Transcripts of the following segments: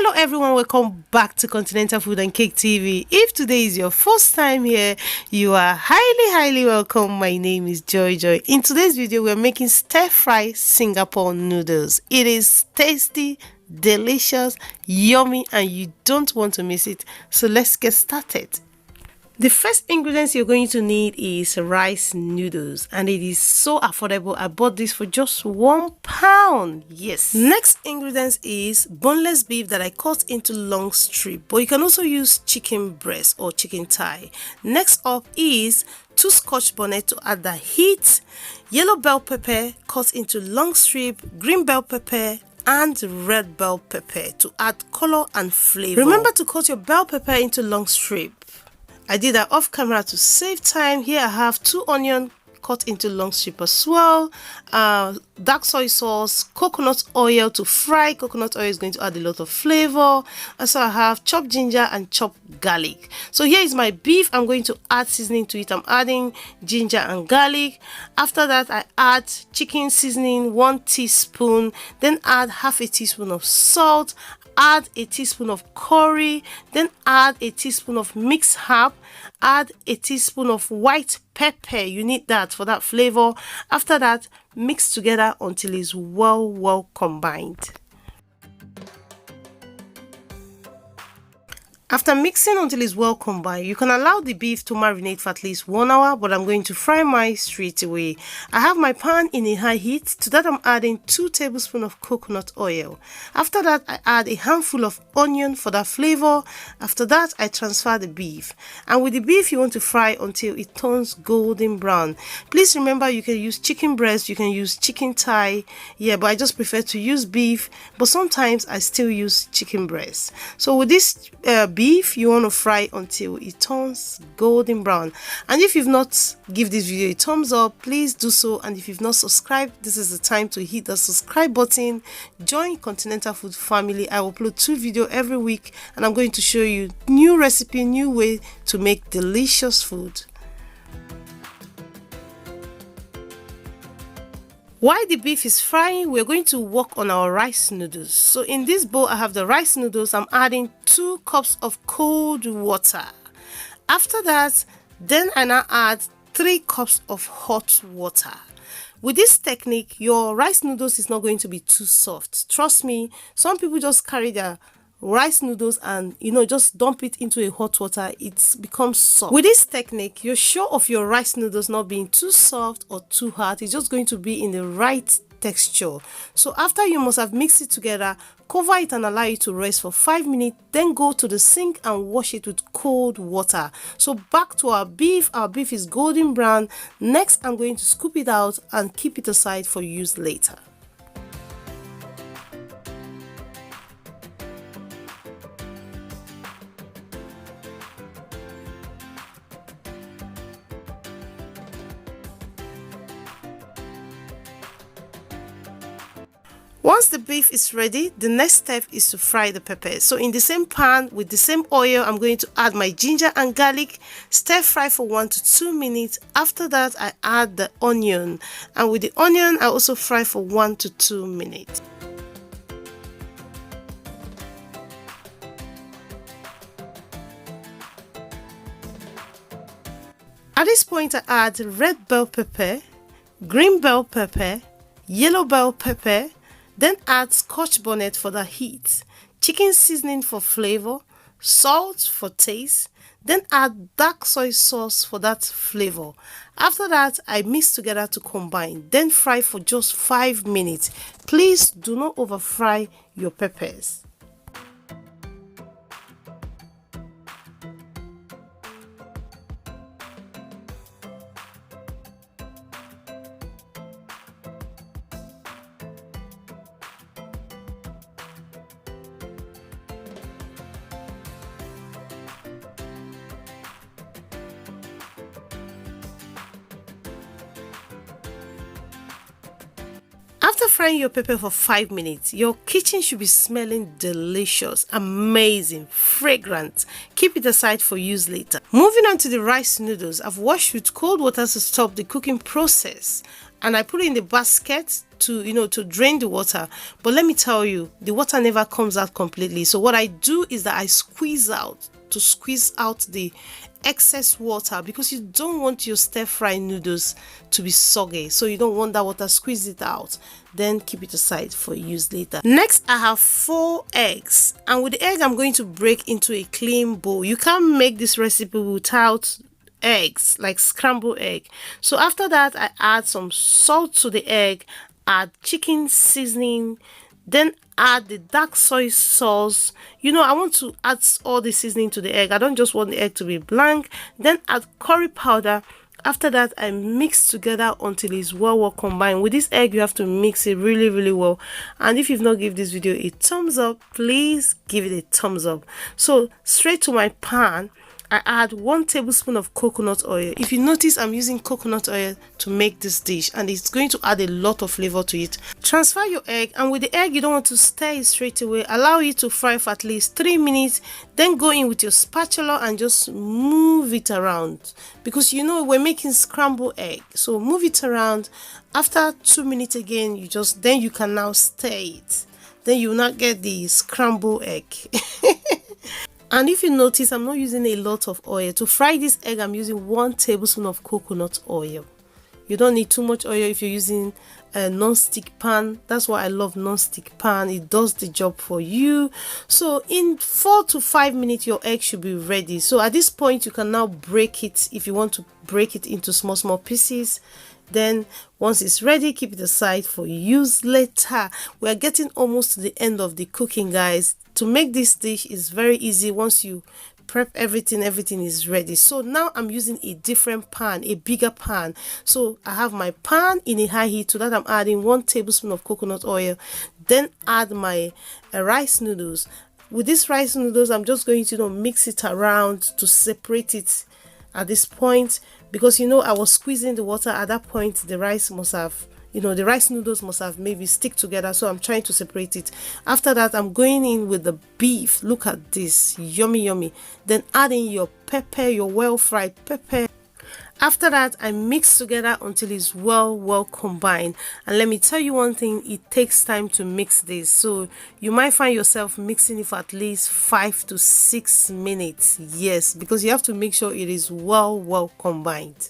Hello everyone, welcome back to Continental Food and Cake TV. If today is your first time here, you are highly welcome. My name is Joy. In today's video, we're making stir-fry Singapore noodles. It is tasty, delicious, yummy, and you don't want to miss it. So let's get started. The first ingredients you're going to need is rice noodles, and it is so affordable. I bought this for just £1. Yes. Next ingredients is boneless beef that I cut into long strip, but you can also use chicken breast or chicken thigh. Next up is 2 Scotch bonnet to add the heat, yellow bell pepper cut into long strip, green bell pepper, and red bell pepper to add color and flavor. Remember to cut your bell pepper into long strip. I did that off camera to save time. Here I have 2 onions cut into long strip as well, dark soy sauce, coconut oil to fry. Coconut oil is going to add a lot of flavor. Also I have chopped ginger and chopped garlic. So here is my beef. I'm going to add seasoning to it. I'm adding ginger and garlic. After that I add chicken seasoning, 1 teaspoon, then add half a teaspoon of salt, add a teaspoon of curry, then add a teaspoon of mixed herb, add a teaspoon of white pepper. You need that for that flavor. After that, mix together until it's well combined. After mixing until it's well combined, you can allow the beef to marinate for at least 1 hour, but I'm going to fry mine straight away. I have my pan in a high heat. To that I'm adding 2 tablespoons of coconut oil. After that I add a handful of onion for that flavor. After that I transfer the beef. And with the beef you want to fry until it turns golden brown. Please remember you can use chicken breast, you can use chicken thigh. Yeah, but I just prefer to use beef, but sometimes I still use chicken breast. So with this beef, you want to fry until it turns golden brown. And if you've not give this video a thumbs up, please do so. And if you've not subscribed, this is the time to hit the subscribe button. Join Continental Food family. I will upload 2 videos every week, and I'm going to show you new recipe, new way to make delicious food. While the beef is frying, we're going to work on our rice noodles. So in this bowl, I have the rice noodles. I'm adding 2 cups of cold water. After that, then I now add 3 cups of hot water. With this technique, your rice noodles is not going to be too soft. Trust me, some people just carry their rice noodles and just dump it into a hot water. It becomes soft. With this technique, you're sure of your rice noodles not being too soft or too hard. It's just going to be in the right texture. So after you must have mixed it together, cover it and allow it to rest for 5 minutes, then go to the sink and wash it with cold water. So back to our beef. Our beef is golden brown. Next I'm going to scoop it out and keep it aside for use later. Once the beef is ready, the next step is to fry the peppers. So in the same pan with the same oil, I'm going to add my ginger and garlic, stir fry for 1 to 2 minutes. After that, I add the onion, and with the onion, I also fry for 1 to 2 minutes. At this point, I add red bell pepper, green bell pepper, yellow bell pepper, then add Scotch bonnet for the heat, chicken seasoning for flavor, salt for taste, then add dark soy sauce for that flavor. After that, I mix together to combine, then fry for just 5 minutes. Please do not over fry your peppers. After frying your pepper for 5 minutes, your kitchen should be smelling delicious, amazing, fragrant. Keep it aside for use later. Moving on to the rice noodles, I've washed with cold water to stop the cooking process. and I put it in the basket to, to drain the water. But let me tell you, the water never comes out completely. So what I do is that I squeeze out the excess water, because you don't want your stir-fry noodles to be soggy. So you don't want that water. Squeeze it out, then keep it aside for use later. Next, I have 4 eggs, and with the egg I'm going to break into a clean bowl. You can't make this recipe without eggs, like scrambled egg. So after that, I add some salt to the egg, add chicken seasoning, then add the dark soy sauce. I want to add all the seasoning to the egg. I don't just want the egg to be blank. Then add curry powder. After that, I mix together until it's well combined. With this egg, you have to mix it really well. And if you've not given this video a thumbs up, please give it a thumbs up. So straight to my pan, I add 1 tablespoon of coconut oil. If you notice, I'm using coconut oil to make this dish, and it's going to add a lot of flavor to it. Transfer your egg, and with the egg, you don't want to stir it straight away. Allow it to fry for at least 3 minutes. Then go in with your spatula and just move it around, because we're making scrambled egg. So move it around. After 2 minutes again, then you can now stir it. Then you will not get the scrambled egg. And if you notice, I'm not using a lot of oil. To fry this egg, I'm using 1 tablespoon of coconut oil. You don't need too much oil if you're using a non-stick pan. That's why I love non-stick pan. It does the job for you. So in 4 to 5 minutes, your egg should be ready. So at this point, you can now break it if you want to break it into small pieces. Then once it's ready, keep it aside for use later. We are getting almost to the end of the cooking, guys. To make this dish is very easy. Once you prep everything is ready. So now I'm using a different pan, a bigger pan. So I have my pan in a high heat. To that, I'm adding 1 tablespoon of coconut oil. Then add my rice noodles. With this rice noodles, I'm just going to mix it around to separate it at this point, because I was squeezing the water at that point. The rice must have, the rice noodles must have maybe stick together. So I'm trying to separate it. After that, I'm going in with the beef. Look at this, yummy. Then adding your pepper, your well-fried pepper. After that, I mix together until it's well combined. And let me tell you one thing, it takes time to mix this. So you might find yourself mixing it for at least 5 to 6 minutes. Yes, because you have to make sure it is well combined.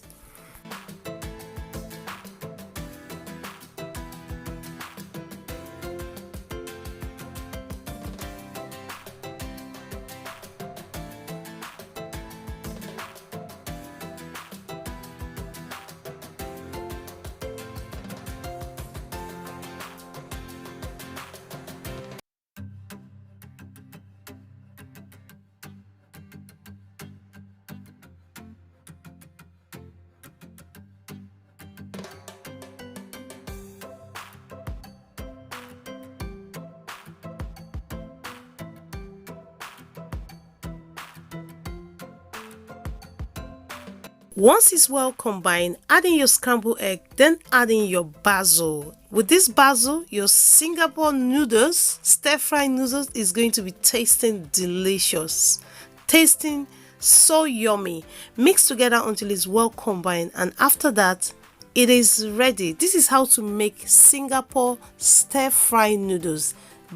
Once it's well combined, add in your scrambled egg, then add in your basil. With this basil, your Singapore noodles, stir-fry noodles, is going to be tasting delicious. Tasting so yummy. Mix together until it's well combined, and after that, it is ready. This is how to make Singapore stir-fry noodles.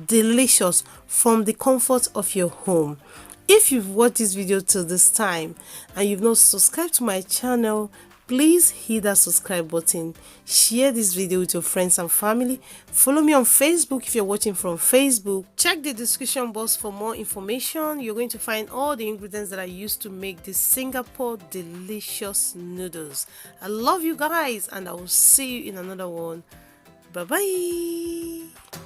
Delicious from the comfort of your home. If you've watched this video till this time and you've not subscribed to my channel, please hit that subscribe button. Share this video with your friends and family. Follow me on Facebook if you're watching from Facebook. Check the description box for more information. You're going to find all the ingredients that I used to make this Singapore delicious noodles. I love you guys, and I will see you in another one. Bye bye.